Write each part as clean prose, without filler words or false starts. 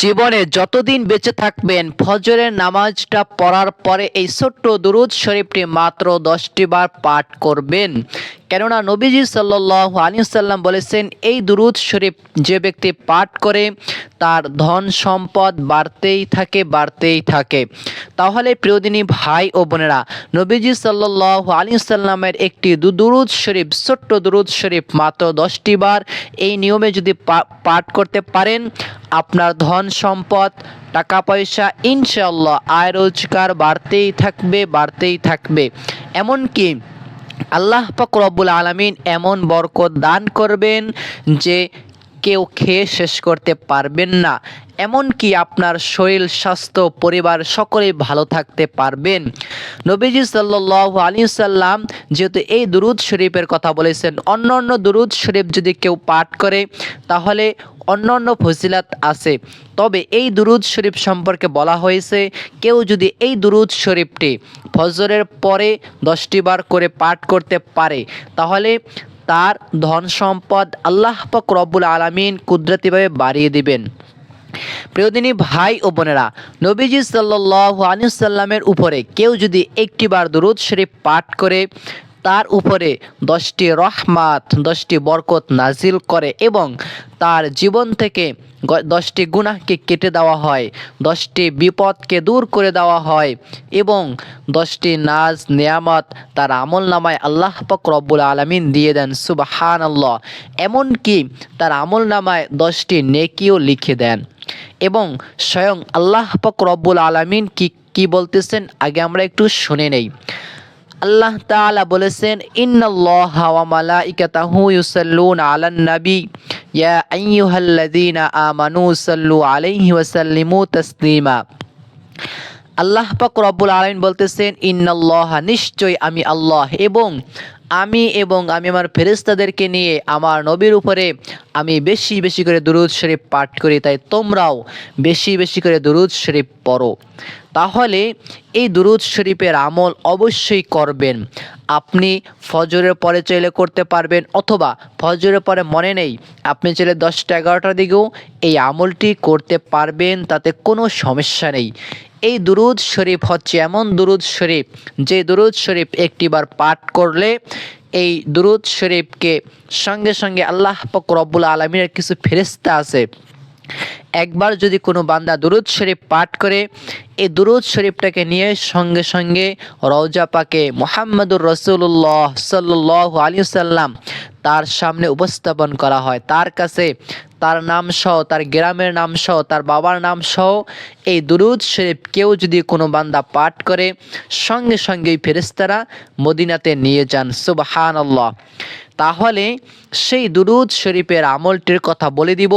জীবনে যতদিন বেঁচে থাকবেন ফজরের নামাজটা পড়ার পরে এই ছোট্ট দুরূদ শরীফটি মাত্র 10টি বার পাঠ করবেন। কেননা নবীজি সাল্লাল্লাহু আলাইহি ওয়াসাল্লাম বলেছেন, এই দুরূদ শরীফ যে ব্যক্তি পাঠ করে তার ধন সম্পদ বাড়তেই থাকে। তাহলে প্রিয়দিনী ভাই ও বোনেরা, নবীজি সাল্লাল্লাহু আলাইহি ওয়াসাল্লামের একটি দুরূদ শরীফ, ছোট্ট দুরূদ শরীফ মাত্র 10টি বার এই নিয়মে যদি পাঠ করতে পারেন, আপনার ধন সম্পদ টাকা পয়সা ইনশাআল্লাহ আয় রোজগার বাড়তেই থাকবে। এমনকি আল্লাহ পাক রব্বুল আলামিন এমন বরকত দান করবেন যে কেউ খেয়ে শেষ করতে পারবেন না। এমনকি আপনার শরীর স্বাস্থ্য পরিবার সকলেই ভালো থাকতে পারবেন। নবীজি সাল্লাল্লাহু আলাইহি সাল্লাম যেহেতু এই দুরূদ শরীফের কথা বলেছেন, অন্য দুরূদ শরীফ যদি কেউ পাঠ করে তাহলে অন্য ফজিলাত আছে, তবে এই দুরূদ শরীফ সম্পর্কে বলা হয়েছে কেউ যদি এই দুরূদ শরীফটি ফজরের পরে 10টি বার করে পাঠ করতে পারে তাহলে তার ধন সম্পদ আল্লাহ পাক রব্বুল আলামিন কুদরতিভাবে বাড়িয়ে দিবেন। প্রিয়দিনী ভাই ও বোনেরা, নবীজি সাল্লাল্লাহু আলাইহি সাল্লামের উপরে কেউ যদি একটি বার দুরূদ শরীফ পাঠ করে তার উপরে 10টি রহমত 10টি বরকত নাজিল করে এবং তার জীবন থেকে 10টি গুনাহকে কেটে দেওয়া হয়, 10টি বিপদকে দূর করে দেওয়া হয় এবং 10টি নাজ নিয়ামত তার আমলনামায় আল্লাহ পাক রব্বুল আলামিন দিয়ে দেন। সুবহানাল্লাহ। এমনকি তার আমলনামায় 10টি নেকিও লিখে দেন। এবং স্বয়ং আল্লাহ পাক রব্বুল আলামিন কি বলতেছেন আগে আমরা একটু শুনে নেই। আল্লাহ তাআলা বলেছেন, ইন্নাল্লাহা ওয়া মালাইকাতাহু ইউসাল্লুনা আলান নবী ইয়া আইয়ুহাল্লাযীনা আমানু সাল্লু আলাইহি ওয়া সাল্লিমু তাসলিমা। আল্লাহ পাক রব্বুল আলামিন বলতেছেন, ইন্নাল্লাহা, নিশ্চয় আমি আল্লাহ এবং আমি আমার ফেরেশতাদেরকে নিয়ে আমার নবীর উপরে আমি বেশি করে দুরূদ শরীফ পাঠ করি, তাই তোমরাও বেশি করে দুরূদ শরীফ পড়ো। তাহলে এই দুরূদ শরীফের আমল অবশ্যই করবেন। আপনি ফজরের পরে চাইলে করতে পারবেন, অথবা ফজরের পরে মনে নেই আপনি চাইলে 10টা 11টার দিকেও এই আমলটি করতে পারবেন, তাতে কোনো সমস্যা নেই। এই দুরূদ শরীফ হচ্ছে এমন দুরূদ শরীফ যে দুরূদ শরীফ একটিবার পাঠ করলে এই দুরূদ শরীফকে সঙ্গে আল্লাহ পাক রব্বুল আলামিনের কিছু ফেরেশতা আছে, একবার যদি কোনো বান্দা দুরূদ শরীফ পাঠ করে এই দুরূদ শরীফটাকে নিয়ে সঙ্গে রওজা পাকে মুহাম্মদুর রাসূলুল্লাহ সাল্লাল্লাহু আলাইহি ওয়াসাল্লাম তার সামনে উপস্থাপন করা হয়। তার কাছে তার নাম সহ, তার গ্রামের নাম সহ, তার বাবার নাম সহ এই দুরূদ শরীফ কেউ যদি কোনো বান্দা পাঠ করে সঙ্গে এই ফেরেশতারা মদিনাতে নিয়ে যান। সুবহানাল্লাহ। তাহলে সেই দুরূদ শরীফের আমলটির কথা বলে দিব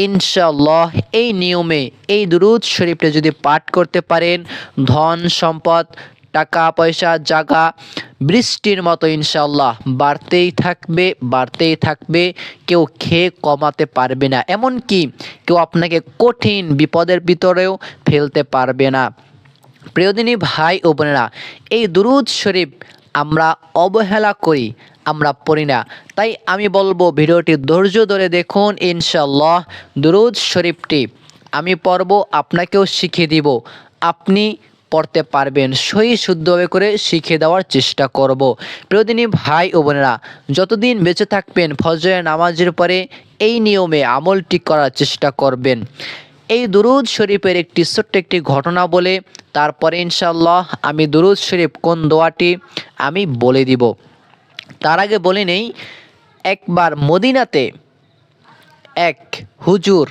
ইনশাআল্লাহ। এই নিয়মে এই দুরূদ শরীফটা যদি পাঠ করতে পারেন, ধন সম্পদ টাকা পয়সা জায়গা বৃষ্টির মতো ইনশাআল্লাহ বাড়তেই থাকবে। কেউ খেয়ে কমাতে পারবে না, এমনকি কেউ আপনাকে কঠিন বিপদের ভিতরেও ফেলতে পারবে না। প্রিয়দিনী ভাই ও বোনেরা, এই দুরূদ শরীফ আমরা অবহেলা করি, আমরা পড়ি না। তাই আমি বলবো ভিডিওটি ধৈর্য ধরে দেখুন। ইনশাআল্লাহ দুরূদ শরীফটি আমি পড়ব, আপনাকেও শিখিয়ে দিব, আপনি পড়তে পারবেন। সহি শুদ্ধভাবে করে শিখিয়ে দেওয়ার চেষ্টা করব। প্রিয়দিনী ভাই ও বোনেরা, যতদিন বেঁচে থাকবেন ফজরের নামাজের পরে এই নিয়মে আমলটি করার চেষ্টা করবেন। এই দুরূদ শরীফের ছোট্ট একটি ঘটনা বলে তারপরে ইনশাআল্লাহ আমি দুরূদ শরীফ কোন দোয়াটি আমি বলে দিব। তার আগে বলে নেই, একবার মদিনাতে এক হুজুর,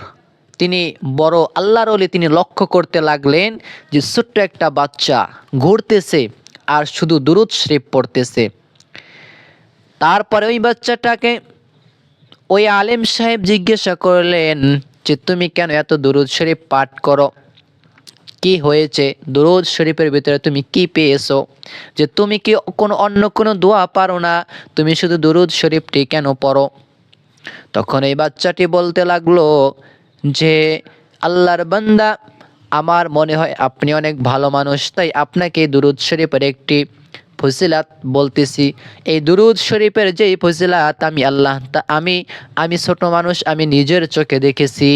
তিনি বড় আল্লাহর ওলি, তিনি লক্ষ্য করতে লাগলেন যে ছোট্ট একটা বাচ্চা ঘুরতেছে আর শুধু দুরূদ শরীফ পড়তেছে। তারপরে ওই বাচ্চাটাকে ওই আলেম সাহেব জিজ্ঞাসা করলেন যে তুমি কেন এত দুরূদ শরীফ পাঠ করো, কি হয়েছে, দুরূদ শরীফের ভিতরে তুমি কি পেয়েছো, যে তুমি কি অন্য কোনো দোয়া পারো না, তুমি শুধু দুরূদ শরীফটি কেন পড়ো? তখন এই বাচ্চাটি বলতে লাগলো যে আল্লাহর বান্দা, আমার মনে হয় আপনি অনেক ভালো মানুষ, তাই আপনাকে দুরূদ শরীফের একটি ফজিলাত বলতেছি। এই দুরূদ শরীফের যেই ফজিলাত আমি ছোট মানুষ, আমি নিজের চোখে দেখেছি।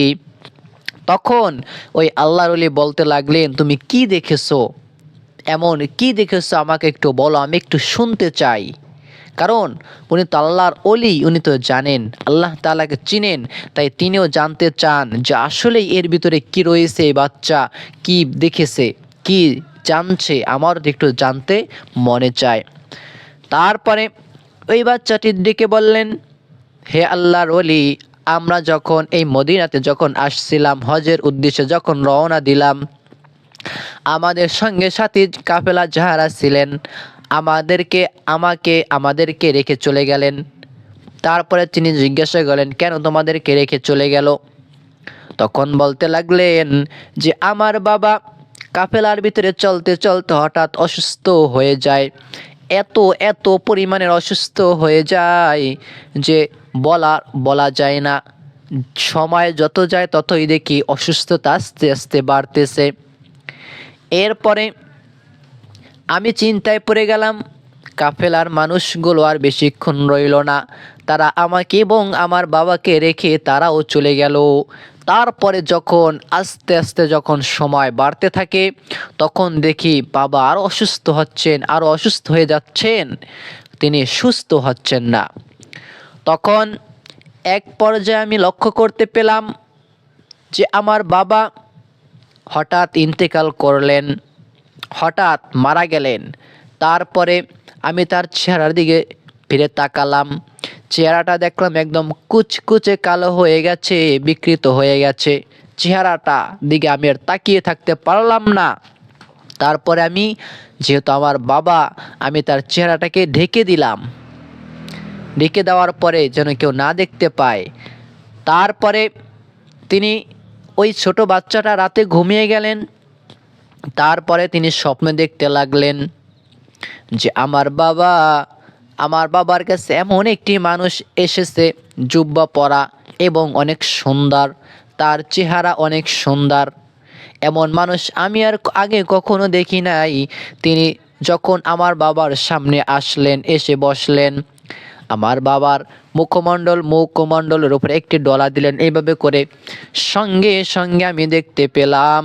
তখন ওই আল্লাহর ওলি বলতে লাগলেন, তুমি কি দেখেছো, এমন কি দেখেছো আমাকে একটু বলো, আমি একটু শুনতে চাই। কারণ উনি তো আল্লাহর অলি, উনি তো জানেন, আল্লাহ তাআলাকে চিনেন, তাই তিনিও জানতে চান যে আসলেই এর ভিতরে কি রয়েছে, এই বাচ্চা কি দেখেছে, কি জানছে, আমারও একটু জানতে মনে চায়। তারপরে ওই বাচ্চাটির দিকে বললেন, হে আল্লাহর ওলি, আমরা যখন এই মদিনাতে যখন আসছিলাম, হজের উদ্দেশ্যে যখন রওনা দিলাম, আমাদের সঙ্গে সাথী কাফেলা যাহারা ছিলেন আমাদেরকে রেখে চলে গেলেন। তারপরে তিনি জিজ্ঞাসা করলেন, কেন তোমাদেরকে রেখে চলে গেল? তখন বলতে লাগলেন যে আমার বাবা কাফেলার ভিতরে চলতে চলতে হঠাৎ অসুস্থ হয়ে যায়, এত এত পরিমাণের অসুস্থ হয়ে যায় যে বলা যায় না। সময় যত যায় ততই দেখি অসুস্থতা আস্তে আস্তে বাড়তেছে। এরপরে আমি চিন্তায় পড়ে গেলাম, কাফেলার মানুষগুলো আর বেশিক্ষণ রইল না, তারা আমাকে এবং আমার বাবাকে রেখে তারাও চলে গেল। তারপরে যখন আস্তে আস্তে যখন সময় বাড়তে থাকে, তখন দেখি বাবা আরও অসুস্থ হচ্ছেন, আরও অসুস্থ হয়ে যাচ্ছেন, তিনি সুস্থ হচ্ছেন না। তখন এক পর্যায়ে আমি লক্ষ্য করতে পেলাম যে আমার বাবা হঠাৎ ইন্তেকাল করলেন, হঠাৎ মারা গেলেন। তারপরে আমি তার চেহারার দিকে ফিরে তাকালাম, চেহারাটা দেখলাম একদম কুচকুচে কালো হয়ে গেছে, বিকৃত হয়ে গেছে। চেহারাটা দিকে আমি আর তাকিয়ে থাকতে পারলাম না। তারপরে আমি, যেহেতু আমার বাবা, আমি তার চেহারাটাকে ঢেকে দিলাম, ঢেকে দেওয়ার পরে যেন কেউ না দেখতে পায়। তারপরে তিনি, ওই ছোট বাচ্চাটা রাতে ঘুমিয়ে গেলেন। তারপরে তিনি স্বপ্নে দেখতে লাগলেন যে আমার বাবার কাছে এমন একটি মানুষ এসেছে, জুব্বা পরা এবং অনেক সুন্দর, তার চেহারা অনেক সুন্দর। এমন মানুষ আমি আর আগে কখনো দেখি নাই। তিনি যখন আমার বাবার সামনে আসলেন, এসে বসলেন, আমার বাবার মুখমণ্ডলের উপরে একটি ডলা দিলেন, এইভাবে করে। সঙ্গে সঙ্গে আমি দেখতে পেলাম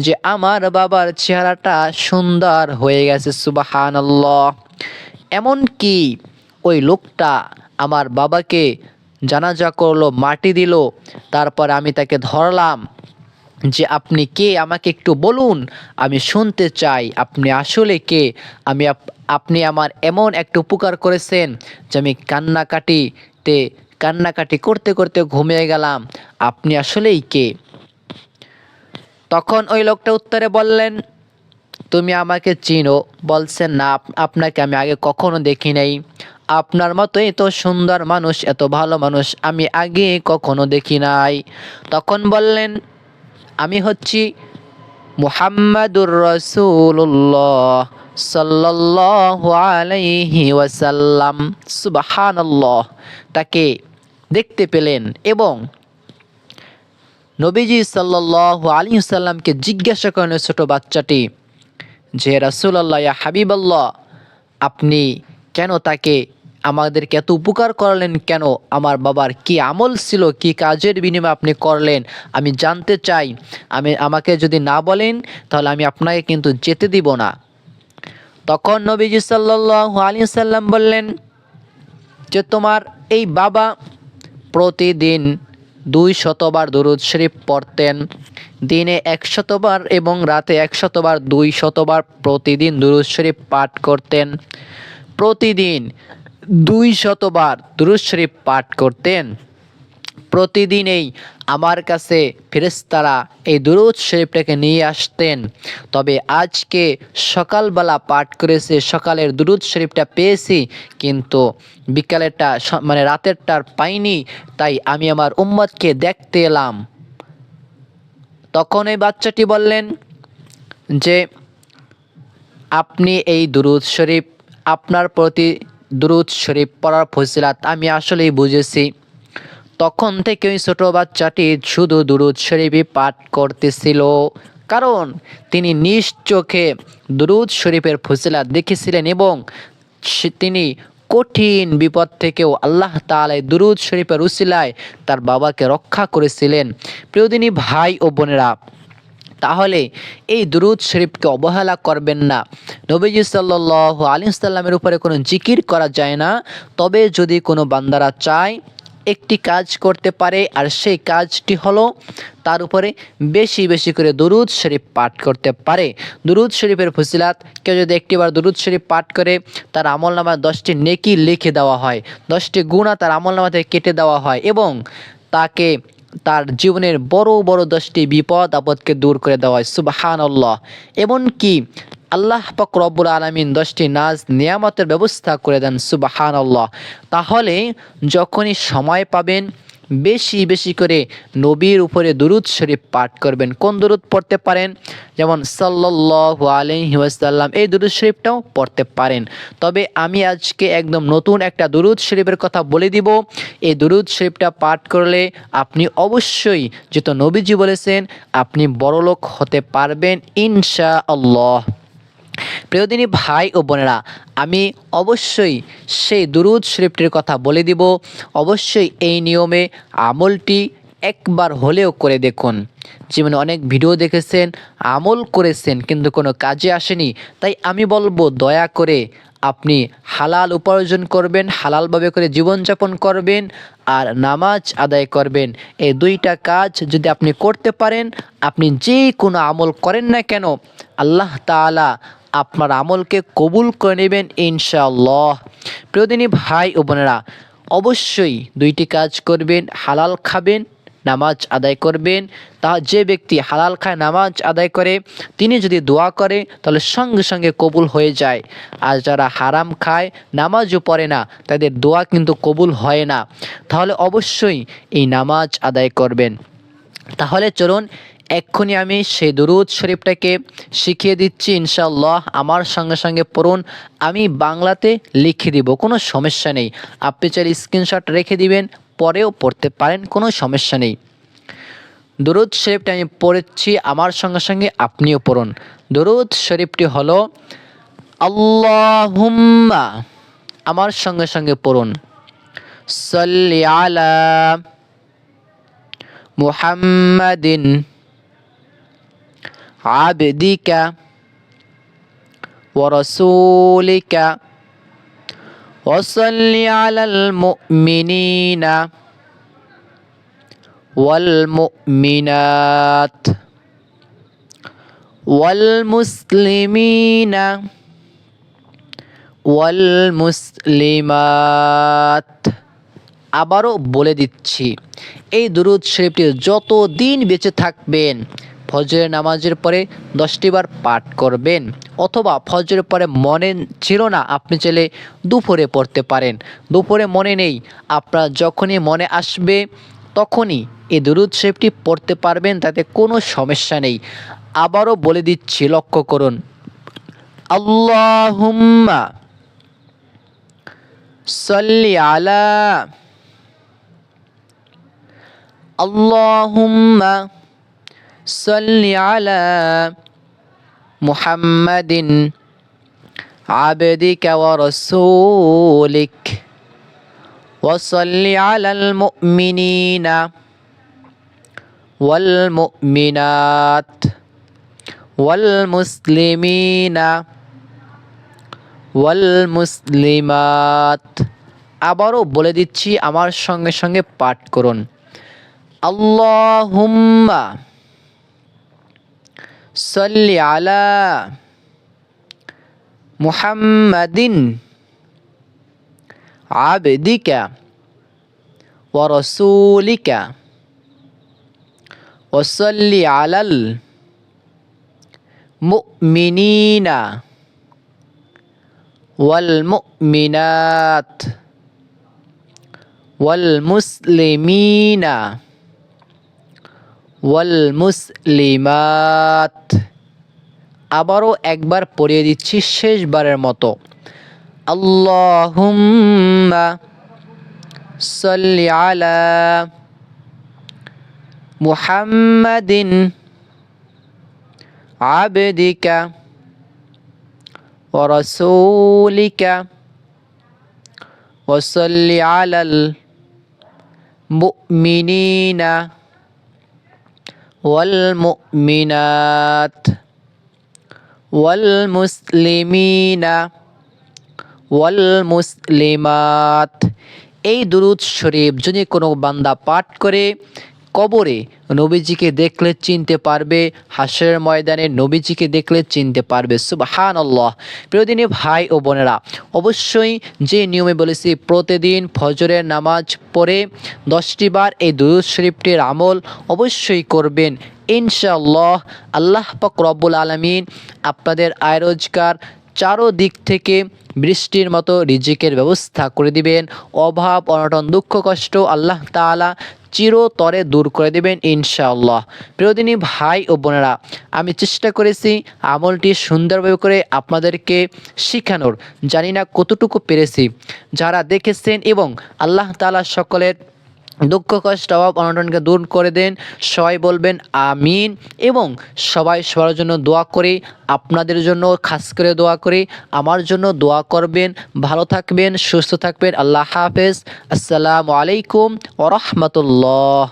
যে আমার বাবার চেহারাটা সুন্দর হয়ে গেছে। সুবহানাল্লাহ। এমনকি ওই লোকটা আমার বাবাকে জানাজা করলো, মাটি দিল। তারপর আমি তাকে ধরলাম যে আপনি কে, আমাকে একটু বলুন, আমি শুনতে চাই, আপনি আসলে কে? আপনি আমার এমন একটা উপকার করেছেন যে আমি কান্নাকাটি করতে করতে ঘুমিয়ে গেলাম, আপনি আসলেই কে? তখন ওই লোকটা উত্তরে বললেন, তুমি আমাকে চিনো? বলছেন না, আপনাকে আমি আগে কখনো দেখি নাই, আপনার মতো এত সুন্দর মানুষ, এত ভালো মানুষ আমি আগে কখনো দেখি নাই। তখন বললেন, আমি হচ্ছি মুহাম্মাদুর রাসূলুল্লাহ সাল্লাল্লাহু আলাইহি ওয়াসাল্লাম। সুবহানাল্লাহ। তাকে দেখতে পেলেন এবং নবীজি সাল্লাল্লাহু আলাইহি ওয়াসাল্লামকে জিজ্ঞাসা করলেন ছোট বাচ্চাটি যে রাসূলুল্লাহ, ইয়া হাবিবাল্লাহ, আপনি কেন তাকে আমাদেরকে এত উপকার করলেন কেন? আমার বাবার কি আমল ছিল, কি কাজের বিনিময়ে আপনি করলেন, আমি জানতে চাই। আমাকে যদি না বলেন তাহলে আমি আপনাকে কিন্তু যেতে দিব না। তখন নবীজি সাল্লাল্লাহু আলাইহি সাল্লাম বললেন যে তোমার এই বাবা প্রতিদিন 200 বার দুরূদ শরীফ পড়তেন, দিনে 100 বার এবং রাতে 100 বার, 200 বার প্রতিদিন দুরূদ শরীফ পাঠ করতেন। প্রতিদিন 200 বার দুরূদ শরীফ পাঠ করতেন। প্রতিদিনই আমার কাছে ফেরেশতারা এই দুরূদ শরীফটাকে নিয়ে আসতেন। তবে আজকে সকালবেলা পাঠ করেছে, সকালের দুরূদ শরীফটা পেয়েছি, কিন্তু বিকালেরটা মানে রাতেরটার পাইনি, তাই আমি আমার উম্মতকে দেখতে এলাম। তখন এই বাচ্চাটি বললেন যে আপনি এই দুরূদ শরীফ, আপনার প্রতি দুরূদ শরীফ পড়ার ফজিলত আমি আসলেই বুঝেছি। তখন থেকে ওই ছোট বাচ্চাটি শুধু দুরূদ শরীফই পাঠ করতেছিল, কারণ তিনি নিজ চোখে দুরূদ শরীফের ফজিলত দেখেছিলেন এবং তিনি কঠিন বিপদ থেকেও আল্লাহ তাআলা এই দুরূদ শরীফের উসিলায় তার বাবাকে রক্ষা করেছিলেন। প্রিয়দিনী ভাই ও বোনেরা, তাহলে এই দুরূদ শরীফকে অবহেলা করবেন না। নবীজি সাল্লাল্লাহু আলাইহি ওয়াসাল্লামের উপরে কোনো জিকির করা যায় না, তবে যদি কোনো বান্দারা চায় একটি কাজ করতে পারে, আর সেই কাজটি হলো তার উপরে বেশি বেশি করে দুরূদ শরীফ পাঠ করতে পারে। দুরূদ শরীফের ফজিলাত, কেউ যদি একটিবার দুরূদ শরীফ পাঠ করে তার আমলনামায় 10টি নেকি লিখে দেওয়া হয়, 10টি গুনাহ তার আমলনামা থেকে কেটে দেওয়া হয়, এবং তাকে তার জীবনের বড় বড় 10টি বিপদ আপদকে দূর করে দেওয়া হয়। সুবহানাল্লাহ। এমনকি আল্লাহ পাক রব্বুল আলামিন 10টি নাজ নিয়ামতের ব্যবস্থা করে দেন। সুবহানাল্লাহ। তাহলে যখনই সময় পাবেন বেশি বেশি করে নবীর উপরে দুরূদ শরীফ পাঠ করবেন। কোন দুরূদ পড়তে পারেন? যেমন সাল্লাল্লাহু আলাইহি ওয়াসাল্লাম, এই দুরূদ শরীফটাও পড়তে পারেন। তবে আমি আজকে একদম নতুন একটা দুরূদ শরীফের কথা বলে দিব। এই দুরূদ শরীফটা পাঠ করলে আপনি অবশ্যই, যেহেতু নবীজি বলেছেন, আপনি বড়লোক হতে পারবেন ইনশাআল্লাহ। প্রিয়দিনী ভাই ও বোনেরা, আমি অবশ্যই সেই দুরূদ শরীফটির কথা বলে দিব। অবশ্যই এই নিয়মে আমলটি একবার হলেও করে দেখুন। জীবনে অনেক ভিডিও দেখেছেন, আমল করেছেন, কিন্তু কোনো কাজে আসেনি। তাই আমি বলবো, দয়া করে আপনি হালাল উপার্জন করবেন, হালালভাবে করে জীবনযাপন করবেন, আর নামাজ আদায় করবেন। এই দুইটা কাজ যদি আপনি করতে পারেন, আপনি যে কোনো আমল করেন না কেন, আল্লাহ তাআলা আপনার আমলকে কবুল করে নেবেন ইনশাআল্লাহ। প্রিয়দিনী ভাই ও বোনেরা, অবশ্যই দুইটি কাজ করবেন, হালাল খাবেন, নামাজ আদায় করবেন। তা যে ব্যক্তি হালাল খায়, নামাজ আদায় করে, তিনি যদি দোয়া করে তাহলে সঙ্গে সঙ্গে কবুল হয়ে যায়। আর যারা হারাম খায়, নামাজও পড়ে না, তাদের দোয়া কিন্তু কবুল হয় না। তাহলে অবশ্যই এই নামাজ আদায় করবেন। তাহলে চলুন এক্ষুনি আমি সেই দুরূদ শরীফটাকে শিখিয়ে দিচ্ছি ইনশাআল্লাহ। আমার সঙ্গে সঙ্গে পড়ুন, আমি বাংলাতে লিখে দিব, কোনো সমস্যা নেই। আপনি চাইলে স্ক্রিনশট রেখে দিবেন, পরেও পড়তে পারেন, কোনো সমস্যা নেই। দুরূদ শরীফটা আমি পড়েছি, আমার সঙ্গে সঙ্গে আপনিও পড়ুন। দুরূদ শরীফটি হলো আল্লাহুম্মা, আমার সঙ্গে সঙ্গে পড়ুন, সাল্লি আলা মুহাম্মাদিন আবদিকা ওয়া রাসূলিকা ওয়া সাল্লি আলাল মুমিনিনা ওয়াল মুমিনাত ওয়াল মুসলিমিনা ওয়াল মুসলিমাত। আবারও বলে দিচ্ছি, এই দুরূদ শরীফটি যত দিন বেঁচে থাকবেন ফজরের নামাজের পরে 10টি বার পাঠ করবেন, অথবা ফজরের পরে মনে ছিল না, আপনি চাইলে দুপুরে পড়তে পারেন। দুপুরে মনে নেই, আপনার যখনই মনে আসবে তখনই এই দুরূদ শরীফটি পড়তে পারবেন, তাতে কোনো সমস্যা নেই। আবারও বলে দিচ্ছি, লক্ষ্য করুন, আল্লাহুম্মা সাল্লি আলা, আল্লাহুম্মা সাল্লি আলা মুহাম্মাদিন আবদিকা ওয়া রাসূলিক ওয়া সাল্লি আলাল মুমিনিনা ওয়াল মুমিনাত ওয়াল মুসলিমিনা ওয়াল মুসলিমাত। আবারও বলে দিচ্ছি, আমার সঙ্গে সঙ্গে পাঠ করুন, আল্লাহুম্মা সাল্লি আলা মুহাম্মাদিন আবদিকা ওয়া রাসূলিকা ওয়া সাল্লি আলাল মুমিনিনা ওয়াল মুমিনাত ওয়াল মুসলিমিনা ওয়াল মুসলিমাত। আবারও একবার পড়িয়ে দিচ্ছি শেষবারের মতো, আল্লাহুম্মা সাল্লি আলা মুহাম্মাদিন আবদিকা ওয়া রাসূলিকা ওয়াসাল্লি আলাল মুমিনিনা ওয়াল মুমিনাত ওয়াল মুসলিমিনা ওয়াল মুসলিমাত। এই দুরূদ শরীফ যদি কোনো বান্দা পাঠ করে কবরে নবীজিকে দেখলে চিনতে পারবে, হাসরের ময়দানে নবীজিকে দেখলে চিনতে পারবে। সুবহানাল্লাহ। প্রিয়দিনী ভাই ও বোনেরা, অবশ্যই যে নিয়মে বলেছি প্রতিদিন ফজরের নামাজ পড়ে 10টি বার এই দুরূদ শরীফটির আমল অবশ্যই করবেন। ইনশাআল্লাহ আল্লাহ পাক রব্বুল আলামিন আপনাদের আয় রোজগার চারোদিক থেকে বৃষ্টির মতো রিজিকের ব্যবস্থা করে দিবেন। অভাব অনটন দুঃখ কষ্ট আল্লাহ তাআলা চিরতরে দূর করে দেবেন ইনশাআল্লাহ। প্রিয়দিনী ভাই ও বোনেরা, আমি চেষ্টা করেছি আমলটি সুন্দরভাবে করে আপনাদেরকে শেখানোর। জানি না কতটুকু পেরেছি। যারা দেখেছেন এবং আল্লাহ তাআলা সকলের দুঃখ কষ্ট অভাব অনটনকে দূর করে দেন, সবাই বলবেন আমিন। এবং সবাই সবার জন্য দোয়া করি, আপনাদের জন্য খাস করে দোয়া করি, আমার জন্য দোয়া করবেন। ভালো থাকবেন, সুস্থ থাকবেন। আল্লাহ হাফেজ। আসসালামু আলাইকুম ওয়া রাহমাতুল্লাহ।